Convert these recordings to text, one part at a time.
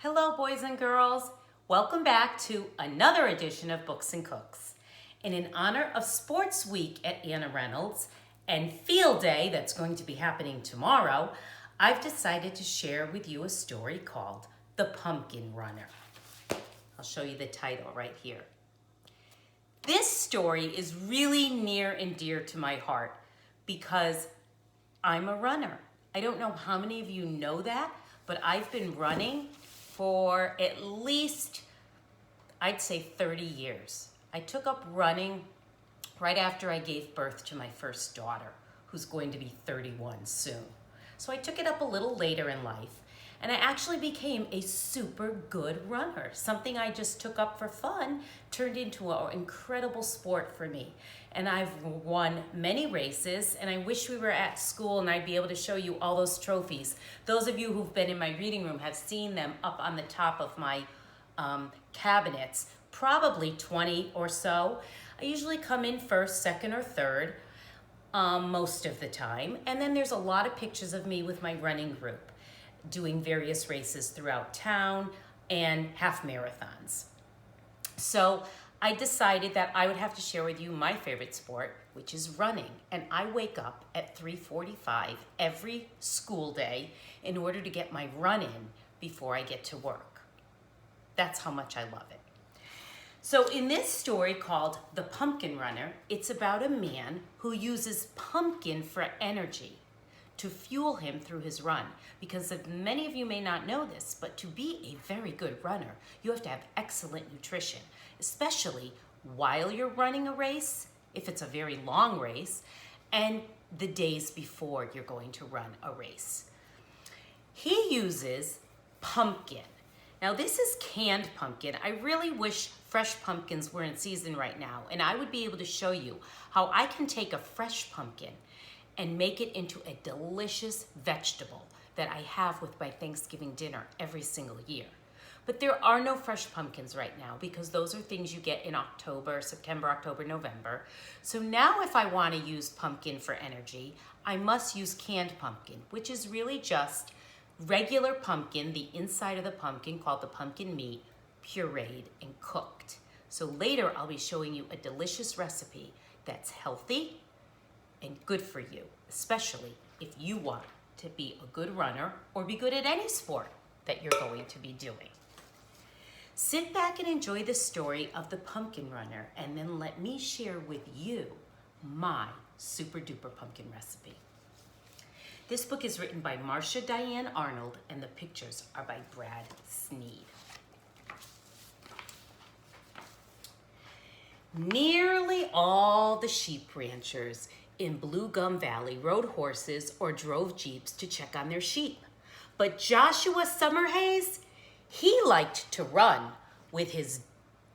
Hello, boys and girls. Welcome back to another edition of Books and Cooks. And in honor of Sports Week at Anna Reynolds and Field Day that's going to be happening tomorrow, I've decided to share with you a story called The Pumpkin Runner. I'll show you the title right here. This story is really near and dear to my heart because I'm a runner. I don't know how many of you know that, but I've been running for at least, I'd say 30 years. I took up running right after I gave birth to my first daughter, who's going to be 31 soon. So I took it up a little later in life, and I actually became a super good runner. Something I just took up for fun turned into an incredible sport for me. And I've won many races, and I wish we were at school and I'd be able to show you all those trophies. Those of you who've been in my reading room have seen them up on the top of my cabinets, probably 20 or so. I usually come in first, second, or third most of the time. And then there's a lot of pictures of me with my running group doing various races throughout town and half marathons. So I decided that I would have to share with you my favorite sport, which is running. And I wake up at 3:45 every school day in order to get my run in before I get to work. That's how much I love it. So in this story called The Pumpkin Runner, it's about a man who uses pumpkin for energy to fuel him through his run. Because many of you may not know this, but to be a very good runner, you have to have excellent nutrition, especially while you're running a race, if it's a very long race, and the days before you're going to run a race. He uses pumpkin. Now this is canned pumpkin. I really wish fresh pumpkins were in season right now, and I would be able to show you how I can take a fresh pumpkin and make it into a delicious vegetable that I have with my Thanksgiving dinner every single year. But there are no fresh pumpkins right now because those are things you get in September, October, November. So now if I want to use pumpkin for energy, I must use canned pumpkin, which is really just regular pumpkin, the inside of the pumpkin called the pumpkin meat, pureed and cooked. So later I'll be showing you a delicious recipe that's healthy and good for you, especially if you want to be a good runner or be good at any sport that you're going to be doing. Sit back and enjoy the story of the Pumpkin Runner, and then let me share with you my super duper pumpkin recipe. This book is written by Marsha, Diane, Arnold, and the pictures are by Brad Sneed. Nearly all the sheep ranchers in Blue Gum Valley rode horses or drove jeeps to check on their sheep. But Joshua Summerhayes, he liked to run with his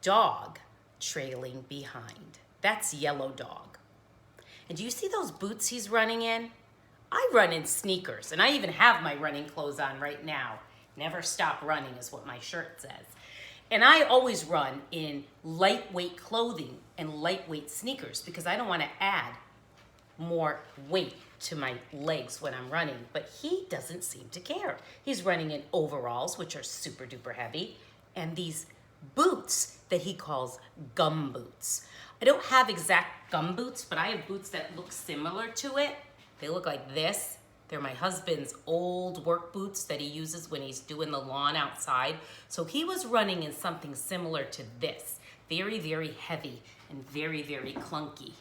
dog trailing behind. That's Yellow Dog. And do you see those boots he's running in? I run in sneakers, and I even have my running clothes on right now. Never stop running is what my shirt says. And I always run in lightweight clothing and lightweight sneakers because I don't want to add more weight to my legs when I'm running, but he doesn't seem to care. He's running in overalls, which are super duper heavy, and these boots that he calls gum boots. I don't have exact gum boots, but I have boots that look similar to it. They look like this. They're my husband's old work boots that he uses when he's doing the lawn outside. So he was running in something similar to this. Very, very heavy and very, very clunky.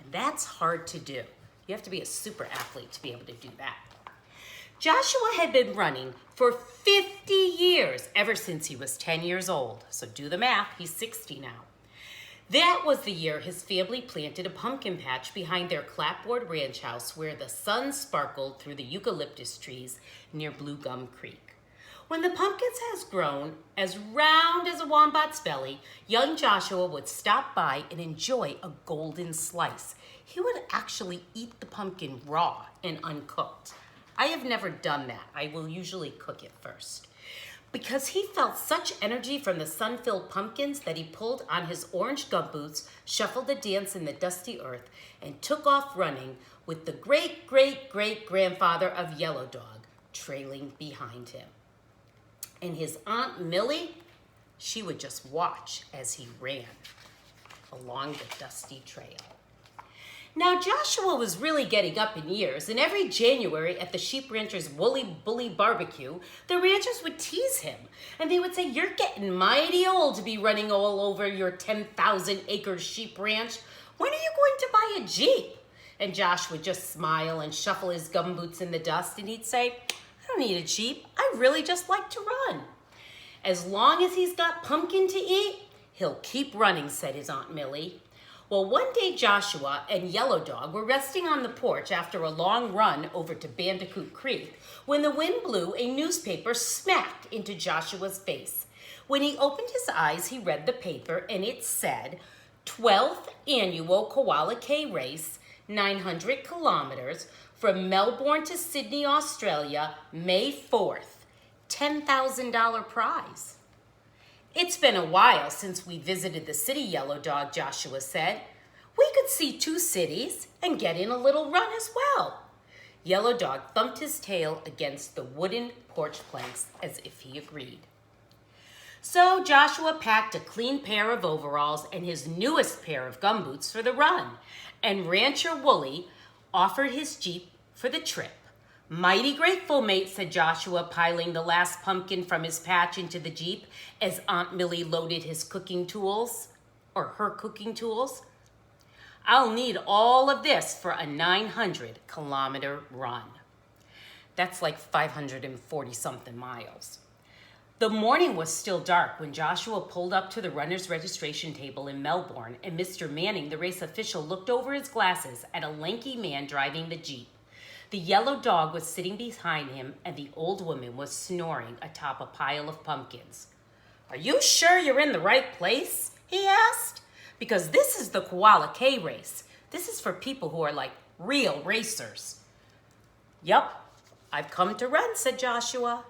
And that's hard to do. You have to be a super athlete to be able to do that. Joshua had been running for 50 years, ever since he was 10 years old. So do the math, he's 60 now. That was the year his family planted a pumpkin patch behind their clapboard ranch house where the sun sparkled through the eucalyptus trees near Blue Gum Creek. When the pumpkins has grown as round as a wombat's belly, young Joshua would stop by and enjoy a golden slice. He would actually eat the pumpkin raw and uncooked. I have never done that. I will usually cook it first. Because he felt such energy from the sun-filled pumpkins that he pulled on his orange gumboots, shuffled a dance in the dusty earth, and took off running with the great-great-great-grandfather of Yellow Dog trailing behind him. And his Aunt Millie, she would just watch as he ran along the dusty trail. Now, Joshua was really getting up in years, and every January at the sheep rancher's Woolly Bully barbecue, the ranchers would tease him, and they would say, "You're getting mighty old to be running all over your 10,000-acre sheep ranch. When are you going to buy a Jeep?" And Josh would just smile and shuffle his gumboots in the dust, and he'd say, "I don't need a Jeep. I really just like to run." "As long as he's got pumpkin to eat, he'll keep running," said his Aunt Millie. Well, one day Joshua and Yellow Dog were resting on the porch after a long run over to Bandicoot Creek when the wind blew a newspaper smack into Joshua's face. When he opened his eyes, he read the paper, and it said, 12th Annual Koala K Race, 900 kilometers, from Melbourne to Sydney, Australia, May 4th. $10,000 prize. "It's been a while since we visited the city, Yellow Dog," Joshua said. "We could see 2 cities and get in a little run as well." Yellow Dog thumped his tail against the wooden porch planks as if he agreed. So Joshua packed a clean pair of overalls and his newest pair of gumboots for the run, and Rancher Wooly offered his Jeep for the trip. "Mighty grateful, mate," said Joshua, piling the last pumpkin from his patch into the Jeep as Aunt Millie loaded his cooking tools, or her cooking tools. "I'll need all of this for a 900-kilometer run." That's like 540-something miles. The morning was still dark when Joshua pulled up to the runner's registration table in Melbourne, and Mr. Manning, the race official, looked over his glasses at a lanky man driving the Jeep. The Yellow Dog was sitting behind him, and the old woman was snoring atop a pile of pumpkins. "Are you sure you're in the right place?" he asked. "Because this is the Koala K race. This is for people who are like real racers." "Yup, I've come to run," said Joshua.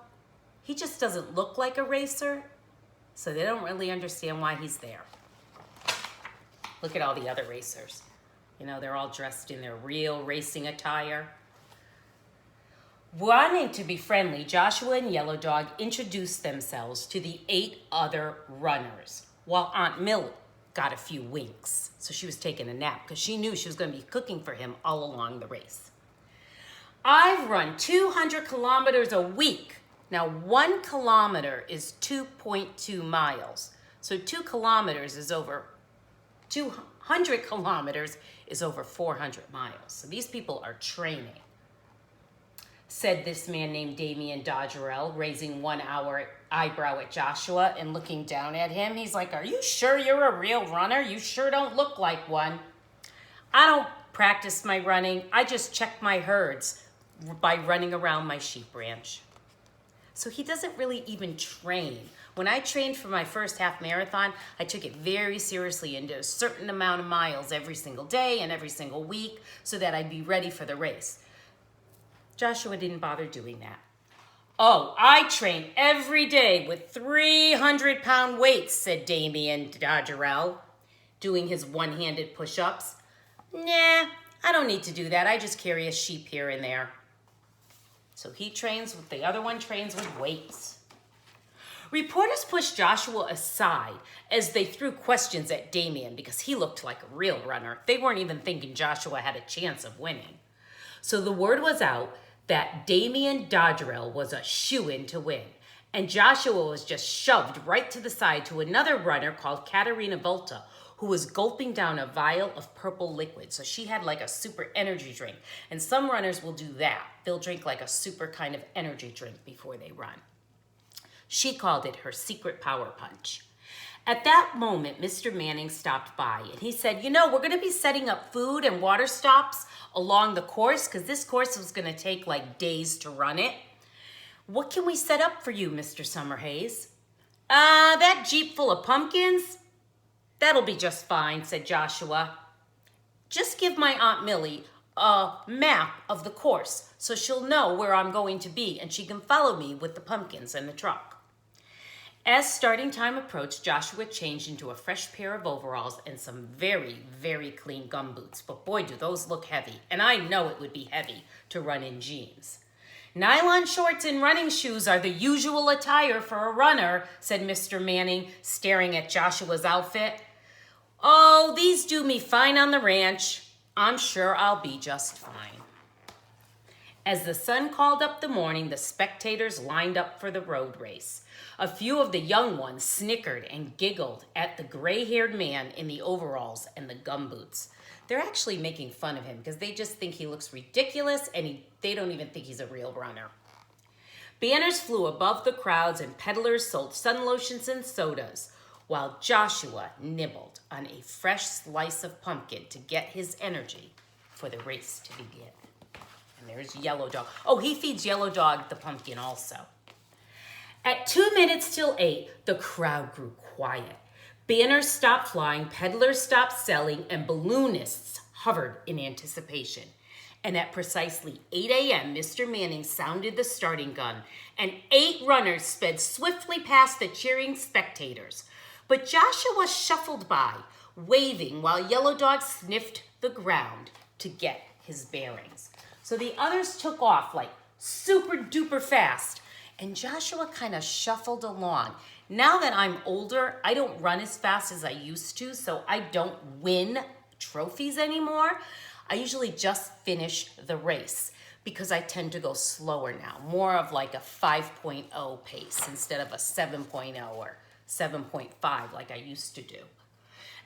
He just doesn't look like a racer, so they don't really understand why he's there. Look at all the other racers. You know, they're all dressed in their real racing attire. Wanting to be friendly, Joshua and Yellow Dog introduced themselves to the 8 other runners, while Aunt Millie got a few winks. So she was taking a nap because she knew she was going to be cooking for him all along the race. "I've run 200 kilometers a week." Now, 1 kilometer is 2.2 miles. So 200 kilometers is over 400 miles. So these people are training, said this man named Damien Dodgerell, raising one eyebrow at Joshua and looking down at him. He's like, "Are you sure you're a real runner? You sure don't look like one." "I don't practice my running. I just check my herds by running around my sheep ranch." So he doesn't really even train. When I trained for my first half marathon, I took it very seriously and did a certain amount of miles every single day and every single week so that I'd be ready for the race. Joshua didn't bother doing that. "Oh, I train every day with 300-pound weights," said Damien Dodgerell, doing his one-handed push-ups. "Nah, I don't need to do that. I just carry a sheep here and there." So he trains with, the other one trains with weights. Reporters pushed Joshua aside as they threw questions at Damien because he looked like a real runner. They weren't even thinking Joshua had a chance of winning. So the word was out that Damien Dodgerell was a shoo-in to win, and Joshua was just shoved right to the side to another runner called Katerina Volta, who was gulping down a vial of purple liquid. So she had like a super energy drink, and some runners will do that. They'll drink like a super kind of energy drink before they run. She called it her secret power punch. At that moment, Mr. Manning stopped by, and he said, "You know, we're going to be setting up food and water stops along the course because this course was going to take like days to run it. What can we set up for you, Mr. Summerhayes?" That Jeep full of pumpkins? That'll be just fine," said Joshua. "Just give my Aunt Millie a map of the course so she'll know where I'm going to be and she can follow me with the pumpkins and the truck." As starting time approached, Joshua changed into a fresh pair of overalls and some very, very clean gumboots. But boy, do those look heavy. And I know it would be heavy to run in jeans. Nylon shorts and running shoes are the usual attire for a runner, said Mr. Manning, staring at Joshua's outfit. Oh, these do me fine on the ranch. I'm sure I'll be just fine. As the sun called up the morning, the spectators lined up for the road race. A few of the young ones snickered and giggled at the gray-haired man in the overalls and the gumboots. They're actually making fun of him because they just think he looks ridiculous and they don't even think he's a real runner. Banners flew above the crowds and peddlers sold sun lotions and sodas, while Joshua nibbled on a fresh slice of pumpkin to get his energy for the race to begin. And there's Yellow Dog. Oh, he feeds Yellow Dog the pumpkin also. At 2 minutes till 8, the crowd grew quiet. Banners stopped flying, peddlers stopped selling, and balloonists hovered in anticipation. And at precisely 8 a.m., Mr. Manning sounded the starting gun, and 8 runners sped swiftly past the cheering spectators. But Joshua shuffled by, waving while Yellow Dog sniffed the ground to get his bearings. So the others took off like super duper fast, and Joshua kind of shuffled along. Now that I'm older, I don't run as fast as I used to, so I don't win trophies anymore. I usually just finish the race because I tend to go slower now, more of like a 5.0 pace instead of a 7.0 or 7.5 like I used to do.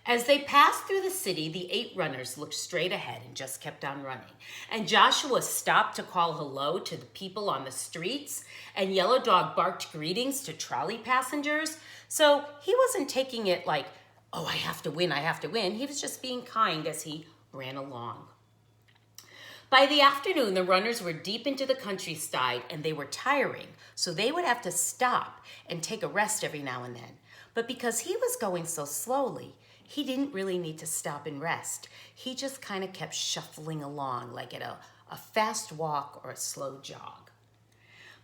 As they passed through the city, the 8 runners looked straight ahead and just kept on running. And Joshua stopped to call hello to the people on the streets, and Yellow Dog barked greetings to trolley passengers. So he wasn't taking it like, oh, I have to win, I have to win. He was just being kind as he ran along. By the afternoon, the runners were deep into the countryside and they were tiring, so they would have to stop and take a rest every now and then. But because he was going so slowly, he didn't really need to stop and rest. He just kind of kept shuffling along like at a fast walk or a slow jog.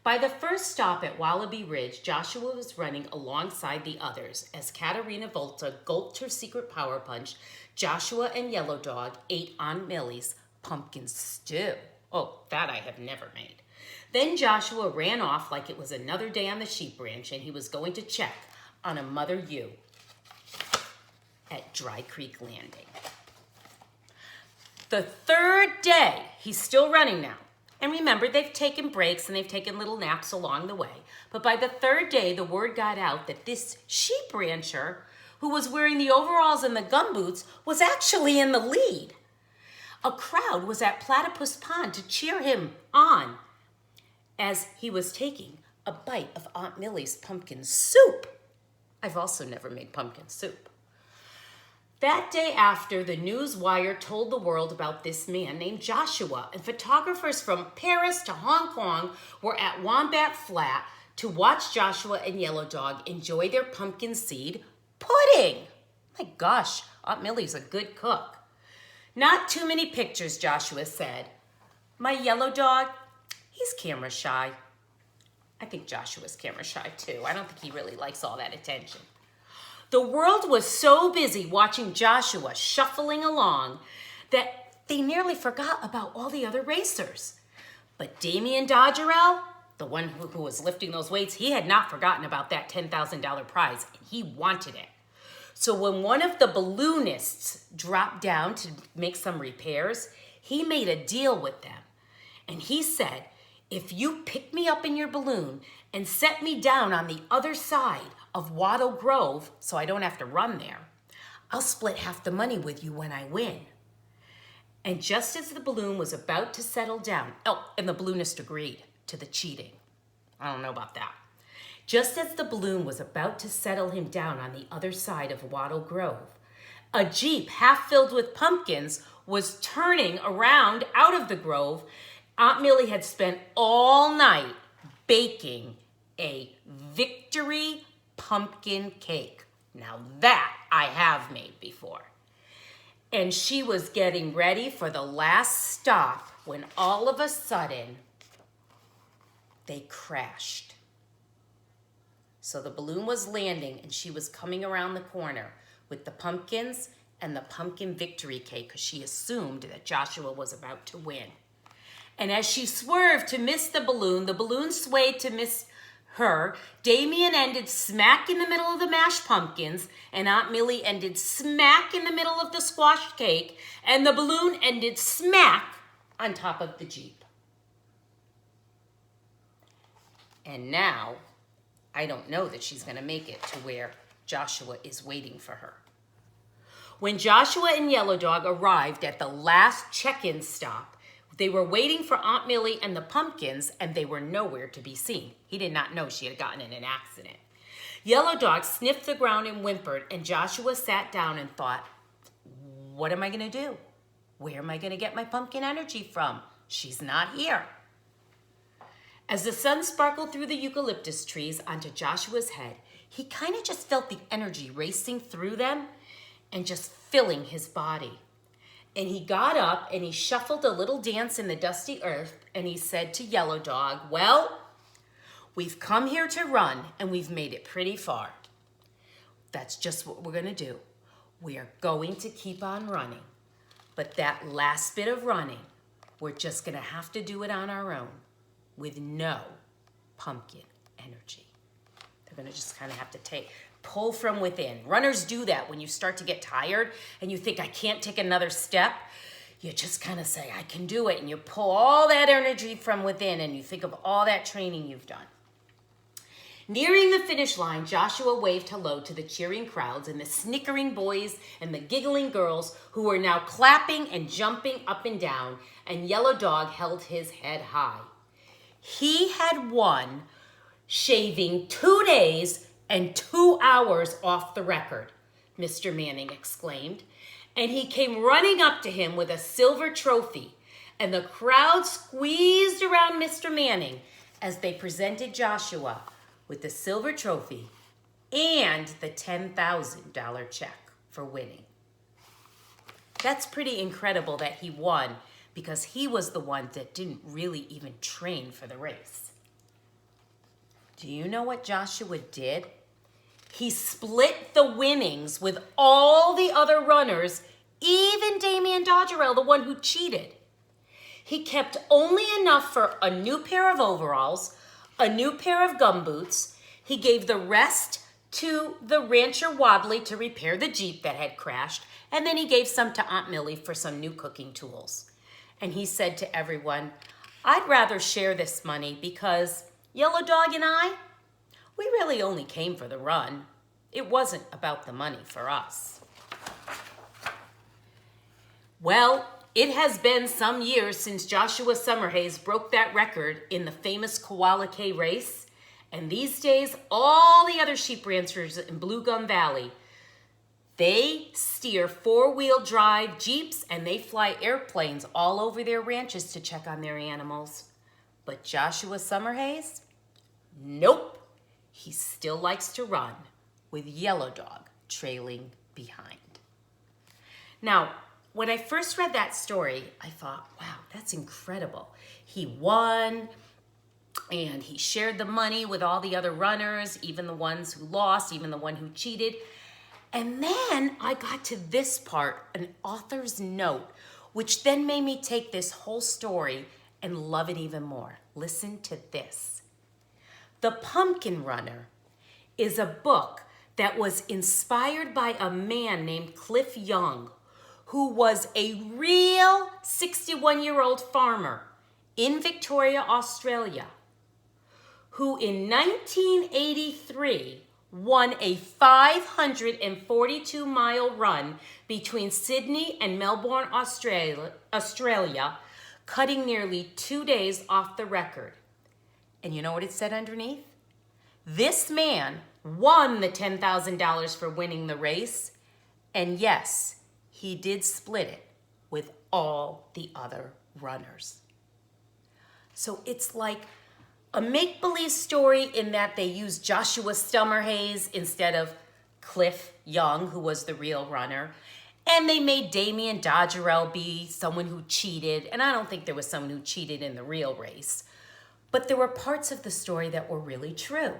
By the first stop at Wallaby Ridge, Joshua was running alongside the others. As Katerina Volta gulped her secret power punch, Joshua and Yellow Dog ate Aunt Millie's pumpkin stew. Oh, that I have never made. Then Joshua ran off like it was another day on the sheep ranch and he was going to check on a mother ewe at Dry Creek Landing. The third day, he's still running now. And remember, they've taken breaks and they've taken little naps along the way. But by the third day, the word got out that this sheep rancher who was wearing the overalls and the gumboots was actually in the lead. A crowd was at Platypus Pond to cheer him on as he was taking a bite of Aunt Millie's pumpkin soup. I've also never made pumpkin soup. That day after, the news wire told the world about this man named Joshua, and photographers from Paris to Hong Kong were at Wombat Flat to watch Joshua and Yellow Dog enjoy their pumpkin seed pudding. My gosh, Aunt Millie's a good cook. Not too many pictures, Joshua said. My Yellow Dog, he's camera shy. I think Joshua's camera shy too. I don't think he really likes all that attention. The world was so busy watching Joshua shuffling along that they nearly forgot about all the other racers. But Damien Dodgerell, the one who was lifting those weights, he had not forgotten about that $10,000 prize, and he wanted it. So when one of the balloonists dropped down to make some repairs, he made a deal with them. And he said, if you pick me up in your balloon and set me down on the other side of Wattle Grove so I don't have to run there, I'll split half the money with you when I win. And just as the balloon was about to settle down, and the balloonist agreed to the cheating. I don't know about that. Just as the balloon was about to settle him down on the other side of Wattle Grove, a Jeep half filled with pumpkins was turning around out of the grove. Aunt Millie had spent all night baking a victory pumpkin cake. Now that I have made before. And she was getting ready for the last stop when all of a sudden they crashed. So the balloon was landing and she was coming around the corner with the pumpkins and the pumpkin victory cake because she assumed that Joshua was about to win. And as she swerved to miss the balloon swayed to miss her. Damien ended smack in the middle of the mashed pumpkins, and Aunt Millie ended smack in the middle of the squash cake, and the balloon ended smack on top of the Jeep. And now, I don't know that she's going to make it to where Joshua is waiting for her. When Joshua and Yellow Dog arrived at the last check-in stop, they were waiting for Aunt Millie and the pumpkins, and they were nowhere to be seen. He did not know she had gotten in an accident. Yellow Dog sniffed the ground and whimpered, and Joshua sat down and thought, what am I going to do? Where am I going to get my pumpkin energy from? She's not here. As the sun sparkled through the eucalyptus trees onto Joshua's head, he kind of just felt the energy racing through them and just filling his body. And he got up and he shuffled a little dance in the dusty earth, and he said to Yellow Dog, well, we've come here to run and we've made it pretty far. That's just what we're going to do. We are going to keep on running. But that last bit of running, we're just going to have to do it on our own with no pumpkin energy. They're going to just kind of have to pull from within. Runners do that when you start to get tired and you think, I can't take another step. You just kind of say, I can do it. And you pull all that energy from within and you think of all that training you've done. Nearing the finish line, Joshua waved hello to the cheering crowds and the snickering boys and the giggling girls who were now clapping and jumping up and down, and Yellow Dog held his head high. He had won, shaving 2 days and 2 hours off the record, Mr. Manning exclaimed. And he came running up to him with a silver trophy, and the crowd squeezed around Mr. Manning as they presented Joshua with the silver trophy and the $10,000 check for winning. That's pretty incredible that he won, because he was the one that didn't really even train for the race. Do you know what Joshua did? He split the winnings with all the other runners, even Damien Dodgerell, the one who cheated. He kept only enough for a new pair of overalls, a new pair of gumboots. He gave the rest to the rancher Wadley to repair the Jeep that had crashed, and then he gave some to Aunt Millie for some new cooking tools. And he said to everyone, I'd rather share this money because Yellow Dog and I, we really only came for the run. It wasn't about the money for us. Well, it has been some years since Joshua Summerhayes broke that record in the famous Koala K race. And these days, all the other sheep ranchers in Blue Gum Valley, they steer 4-wheel drive Jeeps and they fly airplanes all over their ranches to check on their animals. But Joshua Summerhayes? Nope. He still likes to run with Yellow Dog trailing behind. Now, when I first read that story, I thought, wow, that's incredible. He won, and he shared the money with all the other runners, even the ones who lost, even the one who cheated. And then I got to this part, an author's note, which then made me take this whole story and love it even more. Listen to this. The Pumpkin Runner is a book that was inspired by a man named Cliff Young, who was a real 61-year-old farmer in Victoria, Australia, who in 1983 won a 542-mile run between Sydney and Melbourne, Australia, cutting nearly 2 days off the record. And you know what it said underneath? This man won the $10,000 for winning the race, and yes, he did split it with all the other runners. So it's like a make-believe story in that they used Joshua Summerhayes instead of Cliff Young, who was the real runner. And they made Damien Dodgerell be someone who cheated. And I don't think there was someone who cheated in the real race. But there were parts of the story that were really true.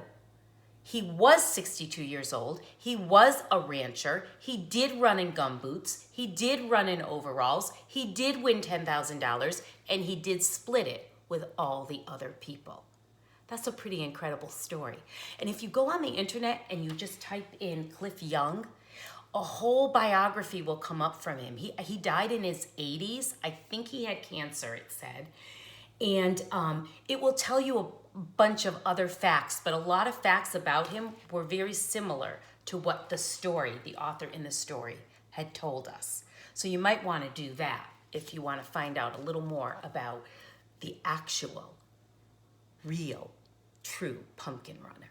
He was 62 years old. He was a rancher. He did run in gumboots. He did run in overalls. He did win $10,000, and he did split it with all the other people. That's a pretty incredible story. And if you go on the internet and you just type in Cliff Young, a whole biography will come up from him. He died in his 80s. I think he had cancer, it said. And it will tell you a bunch of other facts, but a lot of facts about him were very similar to what the author in the story had told us. So you might want to do that if you want to find out a little more about the actual, real, true pumpkin runner.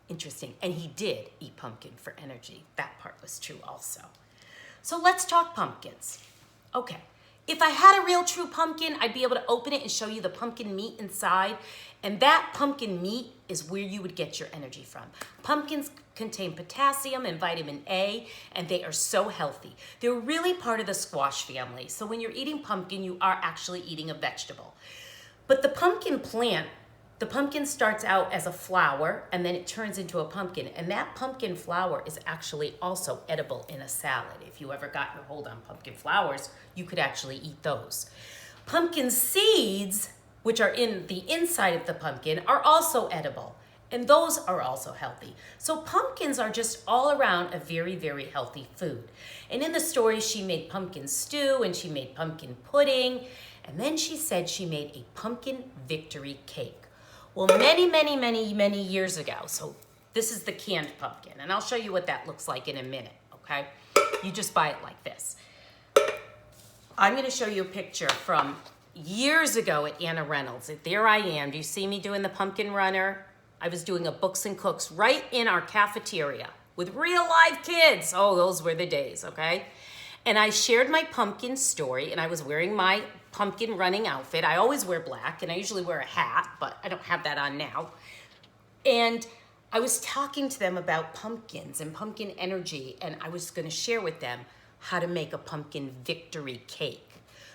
Interesting. And he did eat pumpkin for energy. That part was true also. So let's talk pumpkins. Okay. If I had a real true pumpkin, I'd be able to open it and show you the pumpkin meat inside. And that pumpkin meat is where you would get your energy from. Pumpkins contain potassium and vitamin A, and they are so healthy. They're really part of the squash family. So when you're eating pumpkin, you are actually eating a vegetable. But the pumpkin plant, the pumpkin starts out as a flower, and then it turns into a pumpkin. And that pumpkin flower is actually also edible in a salad. If you ever got your hold on pumpkin flowers, you could actually eat those. Pumpkin seeds, which are in the inside of the pumpkin, are also edible. And those are also healthy. So pumpkins are just all around a very, very healthy food. And in the story, she made pumpkin stew and she made pumpkin pudding. And then she said she made a pumpkin victory cake. Well, many years ago, so this is the canned pumpkin, and I'll show you what that looks like in a minute, okay? You just buy it like this. I'm gonna show you a picture from years ago at Anna Reynolds. There I am. Do you see me doing the pumpkin runner? I was doing a Books and Cooks right in our cafeteria with real live kids. Oh, those were the days, okay? And I shared my pumpkin story, and I was wearing my pumpkin running outfit. I always wear black, and I usually wear a hat, but I don't have that on now. And I was talking to them about pumpkins and pumpkin energy, and I was gonna share with them how to make a pumpkin victory cake.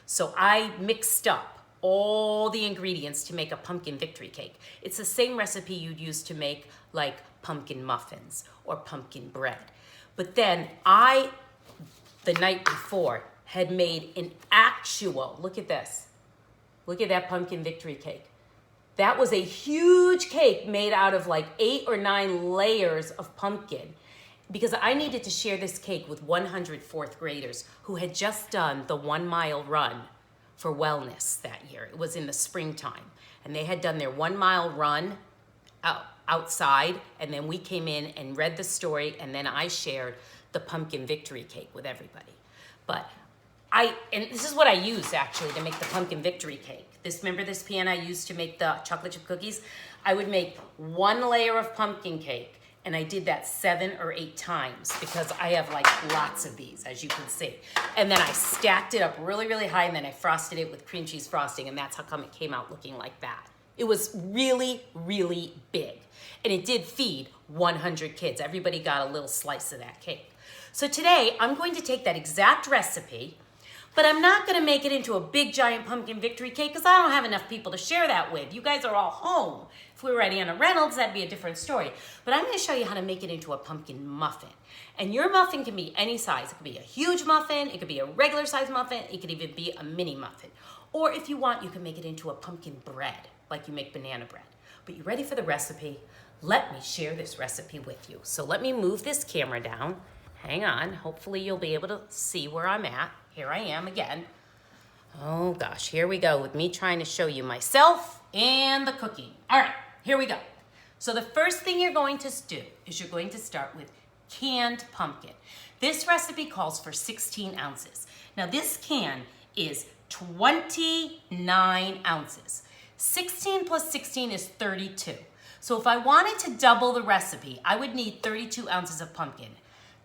So I mixed up all the ingredients to make a pumpkin victory cake. It's the same recipe you'd use to make like pumpkin muffins or pumpkin bread. But then the night before, had made an actual, look at this. Look at that pumpkin victory cake. That was a huge cake made out of like 8 or 9 layers of pumpkin, because I needed to share this cake with 100 fourth graders who had just done the 1-mile run for wellness that year. It was in the springtime, and they had done their 1-mile run outside, and then we came in and read the story, and then I shared the pumpkin victory cake with everybody. But and this is what I used actually to make the pumpkin victory cake. Remember this pan I used to make the chocolate chip cookies? I would make 1 layer of pumpkin cake, and I did that 7 or 8 times because I have like lots of these, as you can see. And then I stacked it up really, really high, and then I frosted it with cream cheese frosting, and that's how come it came out looking like that. It was really, really big, and it did feed 100 kids. Everybody got a little slice of that cake. So today, I'm going to take that exact recipe, but I'm not gonna make it into a big giant pumpkin victory cake because I don't have enough people to share that with. You guys are all home. If we were at Anna Reynolds, that'd be a different story. But I'm gonna show you how to make it into a pumpkin muffin. And your muffin can be any size. It could be a huge muffin, it could be a regular size muffin, it could even be a mini muffin. Or if you want, you can make it into a pumpkin bread, like you make banana bread. But you ready for the recipe? Let me share this recipe with you. So let me move this camera down. Hang on, hopefully you'll be able to see where I'm at. Here I am again. Oh gosh, here we go with me trying to show you myself and the cooking. All right, here we go. So the first thing you're going to do is you're going to start with canned pumpkin. This recipe calls for 16 ounces. Now this can is 29 ounces. 16 plus 16 is 32. So if I wanted to double the recipe, I would need 32 ounces of pumpkin.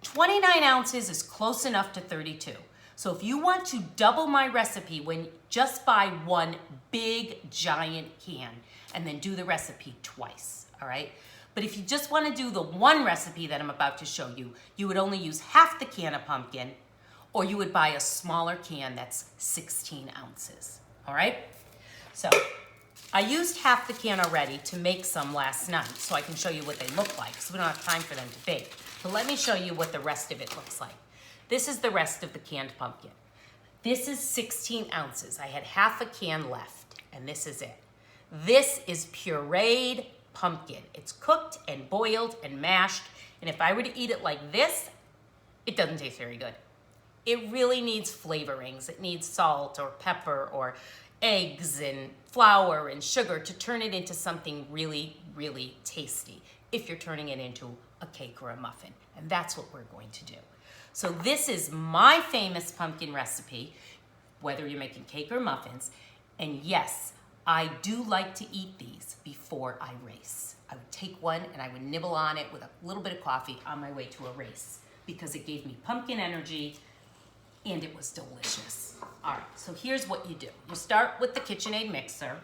29 ounces is close enough to 32. So if you want to double my recipe, just buy 1 big giant can and then do the recipe twice, all right? But if you just want to do the one recipe that I'm about to show you, you would only use half the can of pumpkin, or you would buy a smaller can that's 16 ounces, all right? So I used half the can already to make some last night so I can show you what they look like because we don't have time for them to bake. But let me show you what the rest of it looks like. This is the rest of the canned pumpkin. This is 16 ounces. I had half a can left, and this is it. This is pureed pumpkin. It's cooked and boiled and mashed, and if I were to eat it like this, it doesn't taste very good. It really needs flavorings. It needs salt or pepper or eggs and flour and sugar to turn it into something really, really tasty if you're turning it into a cake or a muffin. And that's what we're going to do. So this is my famous pumpkin recipe, whether you're making cake or muffins. And yes, I do like to eat these before I race. I would take one and I would nibble on it with a little bit of coffee on my way to a race because it gave me pumpkin energy and it was delicious. All right, so here's what you do. You start with the KitchenAid mixer,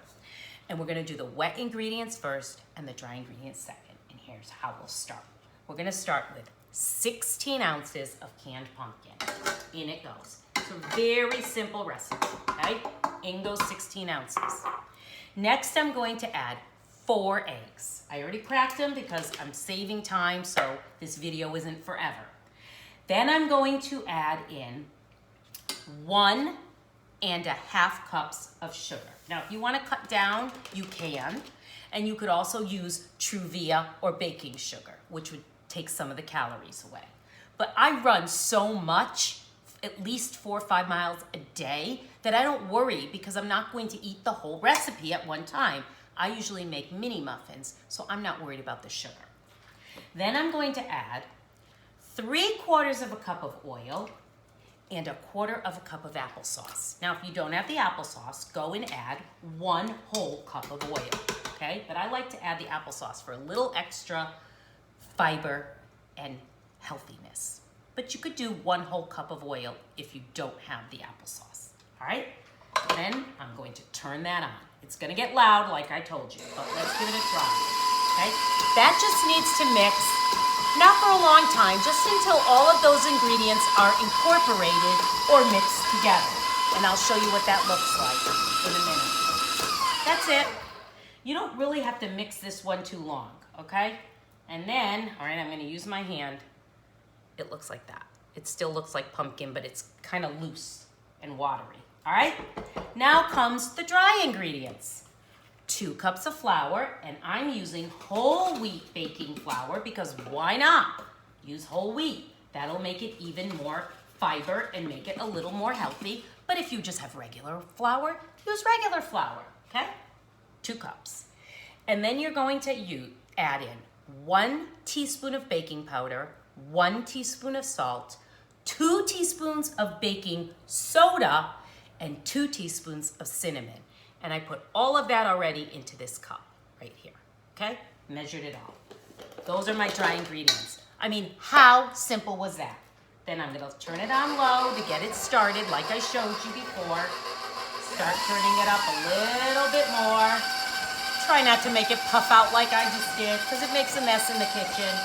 and we're gonna do the wet ingredients first and the dry ingredients second. And here's how we'll start. We're gonna start with 16 ounces of canned pumpkin. In it goes. It's a very simple recipe, okay? In goes 16 ounces. Next, I'm going to add 4 eggs. I already cracked them because I'm saving time, so this video isn't forever. Then I'm going to add in 1.5 cups of sugar. Now, if you want to cut down, you can. And you could also use Truvia or baking sugar, which would take some of the calories away. But I run so much, at least 4 or 5 miles a day, that I don't worry because I'm not going to eat the whole recipe at one time. I usually make mini muffins, so I'm not worried about the sugar. Then I'm going to add 3/4 of a cup of oil and 1/4 of a cup of applesauce. Now, if you don't have the applesauce, go and add 1 whole cup of oil, okay? But I like to add the applesauce for a little extra fiber and healthiness. But you could do 1 whole cup of oil if you don't have the applesauce, all right? Then I'm going to turn that on. It's gonna get loud like I told you, but let's give it a try, okay? That just needs to mix, not for a long time, just until all of those ingredients are incorporated or mixed together. And I'll show you what that looks like in a minute. That's it. You don't really have to mix this one too long, okay? And then, all right, I'm gonna use my hand. It looks like that. It still looks like pumpkin, but it's kind of loose and watery, all right? Now comes the dry ingredients. 2 cups of flour, and I'm using whole wheat baking flour because why not? Use whole wheat. That'll make it even more fiber and make it a little more healthy. But if you just have regular flour, use regular flour, okay? 2 cups. And then you're going to add in 1 teaspoon of baking powder, 1 teaspoon of salt, 2 teaspoons of baking soda, and 2 teaspoons of cinnamon. And I put all of that already into this cup right here, okay? Measured it all. Those are my dry ingredients. I mean, how simple was that? Then I'm gonna turn it on low to get it started like I showed you before. Start turning it up a little bit more. Try not to make it puff out like I just did because it makes a mess in the kitchen.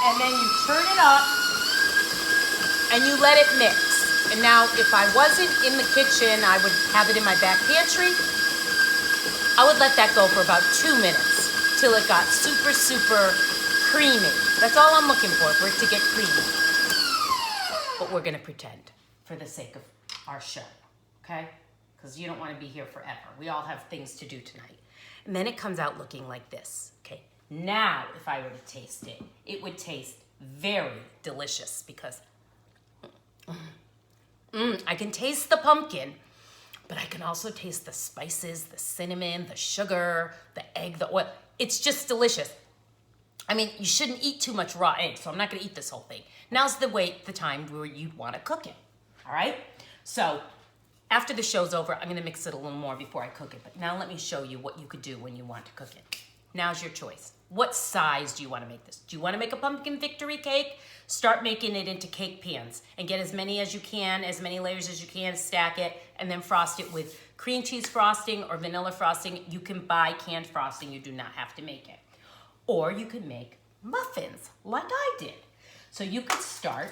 And then you turn it up and you let it mix. And now if I wasn't in the kitchen, I would have it in my back pantry. I would let that go for about 2 minutes till it got super, super creamy. That's all I'm looking for it to get creamy. But we're gonna pretend for the sake of our show, okay? Because you don't wanna be here forever. We all have things to do tonight. And then it comes out looking like this, okay? Now, if I were to taste it, it would taste very delicious because I can taste the pumpkin, but I can also taste the spices, the cinnamon, the sugar, the egg, the oil. It's just delicious. I mean, you shouldn't eat too much raw egg, so I'm not gonna eat this whole thing. Now's the time where you'd wanna cook it, all right? So after the show's over, I'm gonna mix it a little more before I cook it, but now let me show you what you could do when you want to cook it. Now's your choice. What size do you wanna make this? Do you wanna make a pumpkin victory cake? Start making it into cake pans and get as many as you can, as many layers as you can, stack it, and then frost it with cream cheese frosting or vanilla frosting. You can buy canned frosting, you do not have to make it. Or you could make muffins like I did. So you could start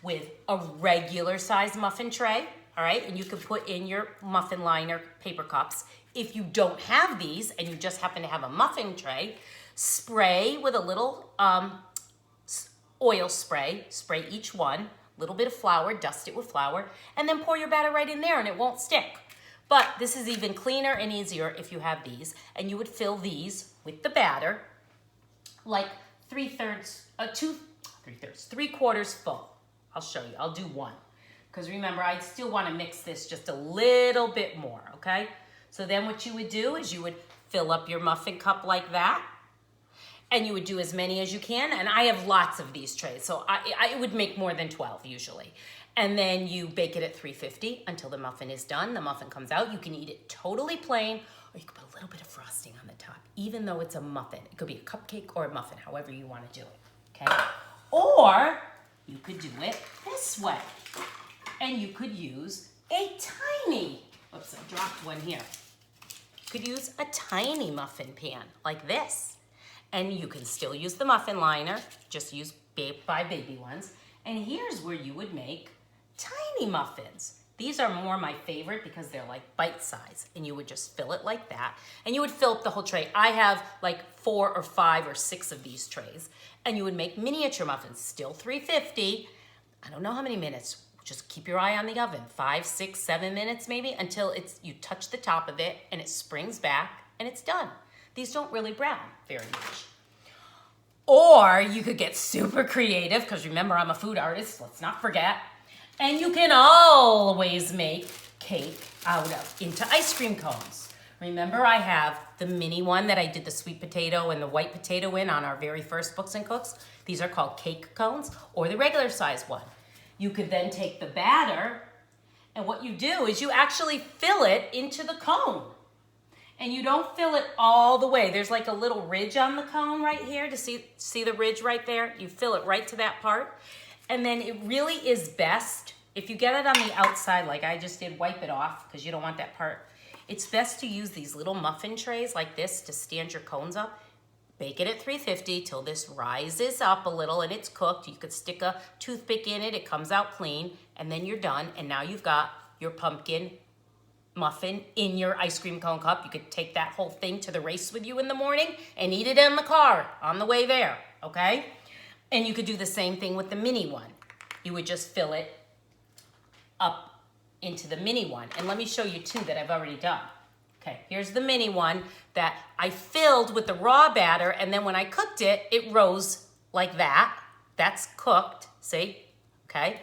with a regular size muffin tray, all right? And you can put in your muffin liner paper cups. If you don't have these and you just happen to have a muffin tray, spray with a little oil spray each one, a little bit of flour, dust it with flour, and then pour your batter right in there and it won't stick. But this is even cleaner and easier if you have these, and you would fill these with the batter like 3/4 full. I'll show you, I'll do one. Because remember, I still want to mix this just a little bit more, okay? So then what you would do is you would fill up your muffin cup like that, and you would do as many as you can. And I have lots of these trays, so I would make more than 12 usually. And then you bake it at 350 until the muffin is done. The muffin comes out. You can eat it totally plain, or you can put a little bit of frosting on the top, even though it's a muffin. It could be a cupcake or a muffin, however you want to do it, okay? Or you could do it this way. And you could use a tiny, oops, I dropped one here. You could use a tiny muffin pan like this. And you can still use the muffin liner, just use 5 baby ones. And here's where you would make tiny muffins. These are more my favorite because they're like bite size, and you would just fill it like that. And you would fill up the whole tray. I have like 4 or 5 or 6 of these trays. And you would make miniature muffins, still 350. I don't know how many minutes. Just keep your eye on the oven, 5, 6, 7 minutes maybe, until you touch the top of it and it springs back and it's done. These don't really brown very much. Or you could get super creative, because remember, I'm a food artist, let's not forget. And you can always make cake into ice cream cones. Remember, I have the mini one that I did the sweet potato and the white potato in on our very first Books and Cooks. These are called cake cones, or the regular size one. You could then take the batter, and what you do is you actually fill it into the cone. And you don't fill it all the way. There's like a little ridge on the cone right here. To see the ridge right there? You fill it right to that part. And then it really is best, if you get it on the outside like I just did, wipe it off because you don't want that part. It's best to use these little muffin trays like this to stand your cones up. Bake it at 350 till this rises up a little and it's cooked. You could stick a toothpick in it. It comes out clean. And then you're done. And now you've got your pumpkin muffin in your ice cream cone cup. You could take that whole thing to the race with you in the morning and eat it in the car on the way there, okay? And you could do the same thing with the mini one. You would just fill it up into the mini one. And let me show you 2 that I've already done. Okay, here's the mini one that I filled with the raw batter, and then when I cooked it, it rose like that. That's cooked, see? Okay.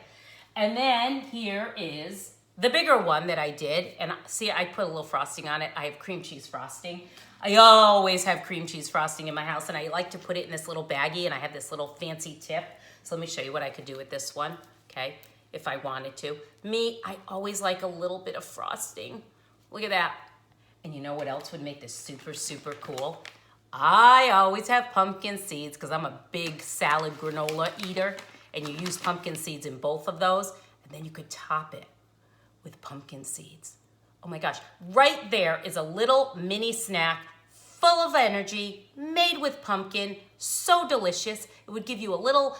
And then here is the bigger one that I did, and see, I put a little frosting on it. I have cream cheese frosting. I always have cream cheese frosting in my house, and I like to put it in this little baggie, and I have this little fancy tip. So let me show you what I could do with this one, okay, if I wanted to. I always like a little bit of frosting. Look at that. And you know what else would make this super, super cool? I always have pumpkin seeds because I'm a big salad granola eater, and you use pumpkin seeds in both of those, and then you could top it with pumpkin seeds. Oh my gosh, right there is a little mini snack full of energy, made with pumpkin, so delicious. It would give you a little,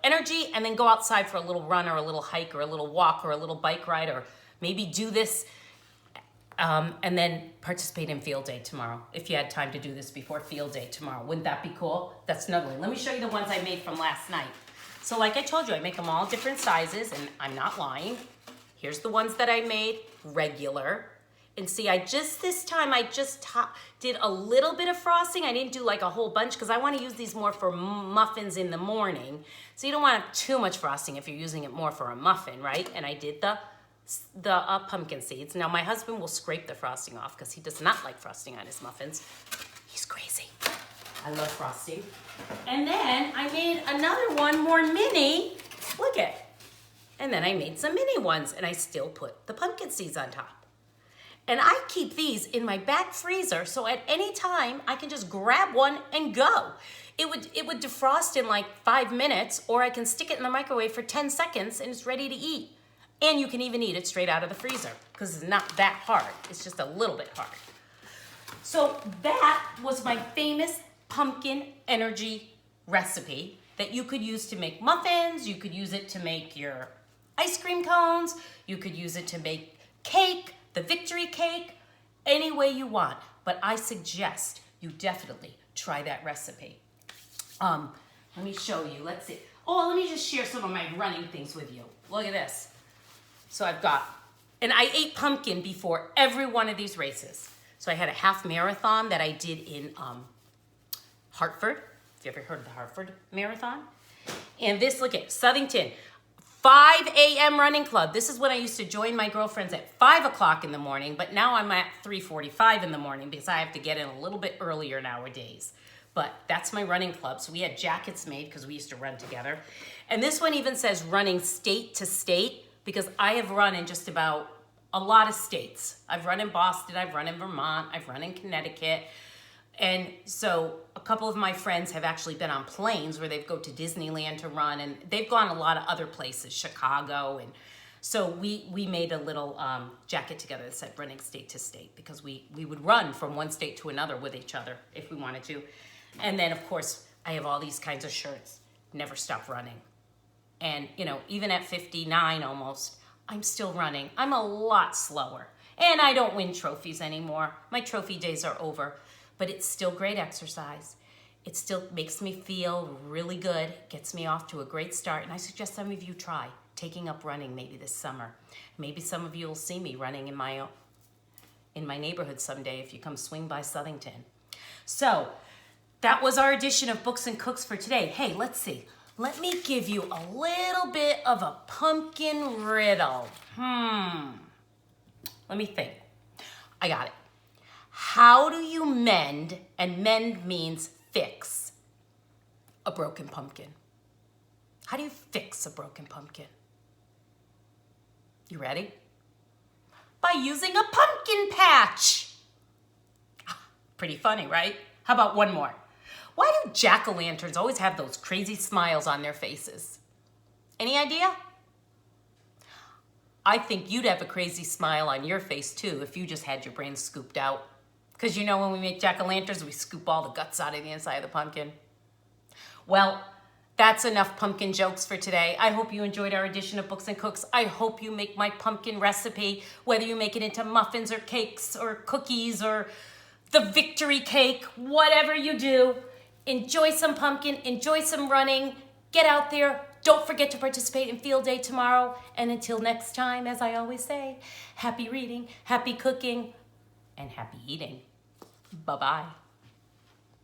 energy, and then go outside for a little run or a little hike or a little walk or a little bike ride, or maybe do this and then participate in field day tomorrow. If you had time to do this before field day tomorrow, wouldn't that be cool? That's snuggling. Let me show you the ones I made from last night. So like I told you, I make them all different sizes, and I'm not lying. Here's the ones that I made regular. And see, this time I just did a little bit of frosting. I didn't do like a whole bunch because I want to use these more for muffins in the morning. So you don't want to have too much frosting if you're using it more for a muffin, right? And I did the pumpkin seeds. Now my husband will scrape the frosting off because he does not like frosting on his muffins. He's crazy. I love frosting. And then I made another one more mini. Look it. And then I made some mini ones, and I still put the pumpkin seeds on top. And I keep these in my back freezer, so at any time I can just grab one and go. It would defrost in like 5 minutes, or I can stick it in the microwave for 10 seconds and it's ready to eat. And you can even eat it straight out of the freezer because it's not that hard. It's just a little bit hard. So that was my famous pumpkin energy recipe that you could use to make muffins. You could use it to make your ice cream cones. You could use it to make cake, the victory cake, any way you want. But I suggest you definitely try that recipe. Let me show you. Let's see. Oh, let me just share some of my running things with you. Look at this. So I've got, and I ate pumpkin before every one of these races. So I had a half marathon that I did in Hartford. Have you ever heard of the Hartford Marathon? And this, look at Southington, 5 a.m. running club. This is when I used to join my girlfriends at 5 o'clock in the morning, but now I'm at 3:45 in the morning because I have to get in a little bit earlier nowadays. But that's my running club. So we had jackets made because we used to run together. And this one even says running state to state because I have run in just about a lot of states. I've run in Boston, I've run in Vermont, I've run in Connecticut. And so a couple of my friends have actually been on planes where they've go to Disneyland to run, and they've gone a lot of other places, Chicago. And so we made a little jacket together that said running state to state because we would run from one state to another with each other if we wanted to. And then, of course, I have all these kinds of shirts, never stop running. And, you know, even at 59 almost, I'm still running. I'm a lot slower. And I don't win trophies anymore. My trophy days are over. But it's still great exercise. It still makes me feel really good, gets me off to a great start. And I suggest some of you try taking up running maybe this summer. Maybe some of you will see me running in my neighborhood someday if you come swing by Southington. So that was our edition of Books and Cooks for today. Hey, let's see. Let me give you a little bit of a pumpkin riddle. Let me think. I got it. How do you mend, and mend means fix, a broken pumpkin? How do you fix a broken pumpkin? You ready? By using a pumpkin patch. Pretty funny, right? How about one more? Why do jack-o'-lanterns always have those crazy smiles on their faces? Any idea? I think you'd have a crazy smile on your face too if you just had your brain scooped out. Because you know when we make jack-o'-lanterns, we scoop all the guts out of the inside of the pumpkin. Well, that's enough pumpkin jokes for today. I hope you enjoyed our edition of Books and Cooks. I hope you make my pumpkin recipe, whether you make it into muffins or cakes or cookies or the victory cake, whatever you do. Enjoy some pumpkin, enjoy some running, get out there. Don't forget to participate in Field Day tomorrow. And until next time, as I always say, happy reading, happy cooking, and happy eating. Bye-bye.